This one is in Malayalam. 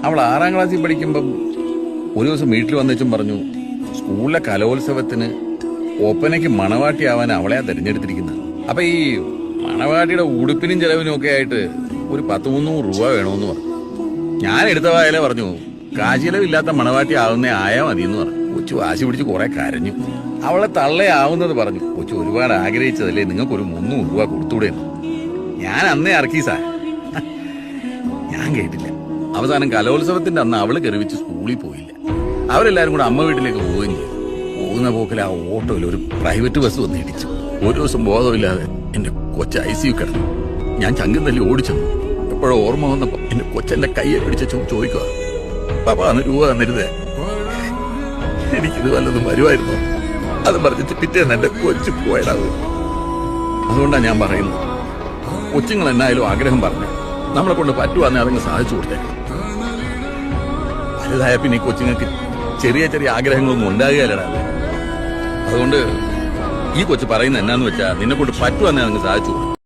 അവൾ 6ാം ക്ലാസ്സിൽ പഠിക്കുമ്പം ഒരു ദിവസം വീട്ടിൽ വന്നേച്ചും പറഞ്ഞു സ്കൂളിലെ കലോത്സവത്തിന് ഒപ്പനയ്ക്ക് മണവാട്ടിയാവാൻ അവളെയാ തെരഞ്ഞെടുത്തിരിക്കുന്നത്. അപ്പൊ ഈ മണവാട്ടിയുടെ ഉടുപ്പിനും ചെലവിനും ഒക്കെ ആയിട്ട് ഒരു 100-300 രൂപ വേണമെന്ന് പറഞ്ഞു. ഞാൻ എടുത്ത വായലെ പറഞ്ഞു കാശിലവില്ലാത്ത മണവാട്ടി ആവുന്നേ ആയാ മതി എന്ന് പറഞ്ഞു. കൊച്ചു വാശി പിടിച്ച് കുറെ കരഞ്ഞു. അവളെ തള്ളയാവുന്നത് പറഞ്ഞു. കൊച്ചു ഒരുപാട് ആഗ്രഹിച്ചതല്ലേ, നിങ്ങൾക്കൊരു 300 രൂപ കൊടുത്തൂടെ. ഞാൻ അന്നേ ഇറക്കി സാർ. ഞാൻ കേട്ടില്ല. അവസാനം കലോത്സവത്തിന്റെ അന്ന് അവള് കെറിവിച്ച് സ്കൂളിൽ പോയില്ല. അവരെല്ലാരും കൂടെ അമ്മ വീട്ടിലേക്ക് പോവുകയും ചെയ്തു. പോകുന്ന പോക്കിൽ ആ ഓട്ടോയിൽ ഒരു പ്രൈവറ്റ് ബസ് വന്ന് ഇടിച്ചു. ഒരു ദിവസം ബോധമില്ലാതെ എന്റെ കൊച്ച ICU കിടന്നു. ഞാൻ ചങ്കം തല്ലി ഓടിച്ചു. എപ്പോഴോ ഓർമ്മ വന്നപ്പോ എന്റെ കൊച്ചെന്റെ കയ്യെ പിടിച്ച ചോദിക്കുക, പാപ്പ അന്ന് രൂപ തന്നിരുതേ, എനിക്കിത് വല്ലതും വരുമായിരുന്നു. അത് പറഞ്ഞിട്ട് പിറ്റേന്ന് എന്റെ കൊച്ചു പോയടാവും. അതുകൊണ്ടാണ് ഞാൻ പറയുന്നത്, കൊച്ചുങ്ങൾ എന്നായാലും ആഗ്രഹം പറഞ്ഞു നമ്മളെ കൊണ്ട് പറ്റുവാന്നെ അതങ്ങ് സാധിച്ചു കൊടുത്തേക്കും. വലുതായ പിന്നെ ഈ കൊച്ചുങ്ങൾക്ക് ചെറിയ ചെറിയ ആഗ്രഹങ്ങളൊന്നും ഉണ്ടാകുകയല്ലടാ. അതുകൊണ്ട് ഈ കൊച്ചു പറയുന്നത് എന്നാന്ന് വെച്ചാൽ നിന്നെ കൊണ്ട് പറ്റുവാന്നെ അതങ്ങ് സാധിച്ചു കൊടുക്കും.